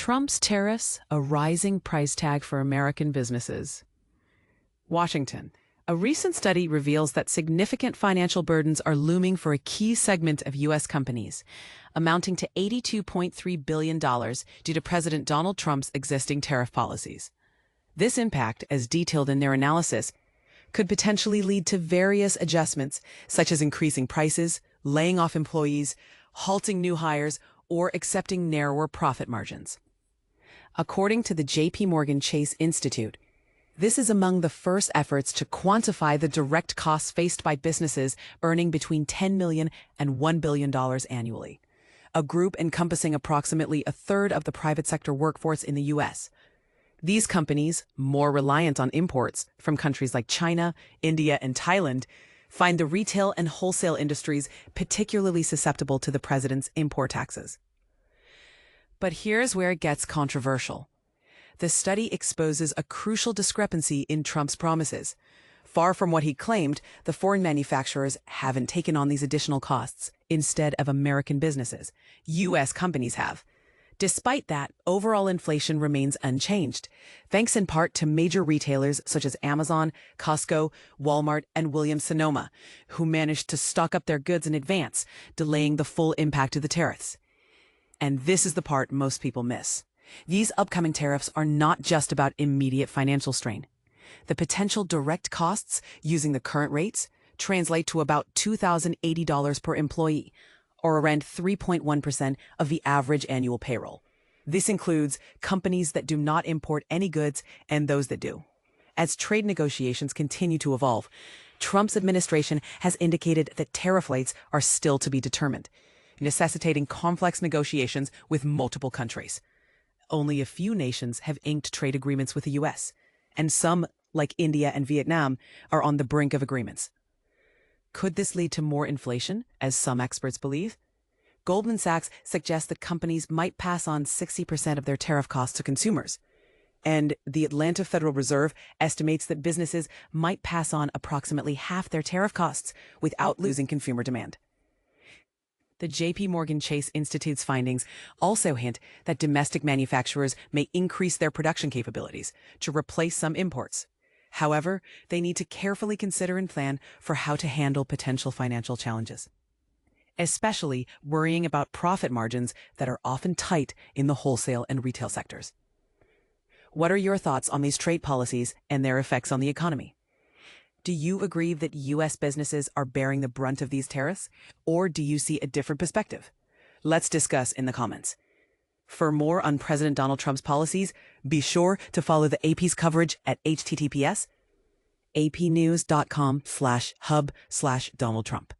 Trump's tariffs, a rising price tag for American businesses. Washington. A recent study reveals that significant financial burdens are looming for a key segment of U.S. companies, amounting to $82.3 billion due to President Donald Trump's existing tariff policies. This impact, as detailed in their analysis, could potentially lead to various adjustments, such as increasing prices, laying off employees, halting new hires, or accepting narrower profit margins. According to the J.P. Morgan Chase Institute, this is among the first efforts to quantify the direct costs faced by businesses earning between $10 million and $1 billion annually, a group encompassing approximately a third of the private sector workforce in the U.S. These companies, more reliant on imports from countries like China, India, and Thailand, find the retail and wholesale industries particularly susceptible to the president's import taxes. But here's where it gets controversial. The study exposes a crucial discrepancy in Trump's promises. Far from what he claimed, the foreign manufacturers haven't taken on these additional costs. Instead of American businesses, U.S. companies have. Despite that, overall inflation remains unchanged, thanks in part to major retailers such as Amazon, Costco, Walmart, and Williams-Sonoma, who managed to stock up their goods in advance, delaying the full impact of the tariffs. And this is the part most people miss. These upcoming tariffs are not just about immediate financial strain. The potential direct costs using the current rates translate to about $2,080 per employee, or around 3.1% of the average annual payroll. This includes companies that do not import any goods and those that do. As trade negotiations continue to evolve, Trump's administration has indicated that tariff rates are still to be determined, necessitating complex negotiations with multiple countries. Only a few nations have inked trade agreements with the U.S., and some, like India and Vietnam, are on the brink of agreements. Could this lead to more inflation, as some experts believe? Goldman Sachs suggests that companies might pass on 60% of their tariff costs to consumers. And the Atlanta Federal Reserve estimates that businesses might pass on approximately half their tariff costs without losing consumer demand. The J.P. Morgan Chase Institute's findings also hint that domestic manufacturers may increase their production capabilities to replace some imports. However, they need to carefully consider and plan for how to handle potential financial challenges, especially worrying about profit margins that are often tight in the wholesale and retail sectors. What are your thoughts on these trade policies and their effects on the economy? Do you agree that U.S. businesses are bearing the brunt of these tariffs, or do you see a different perspective? Let's discuss in the comments. For more on President Donald Trump's policies, be sure to follow the AP's coverage at https://apnews.com/hub/Donald Trump.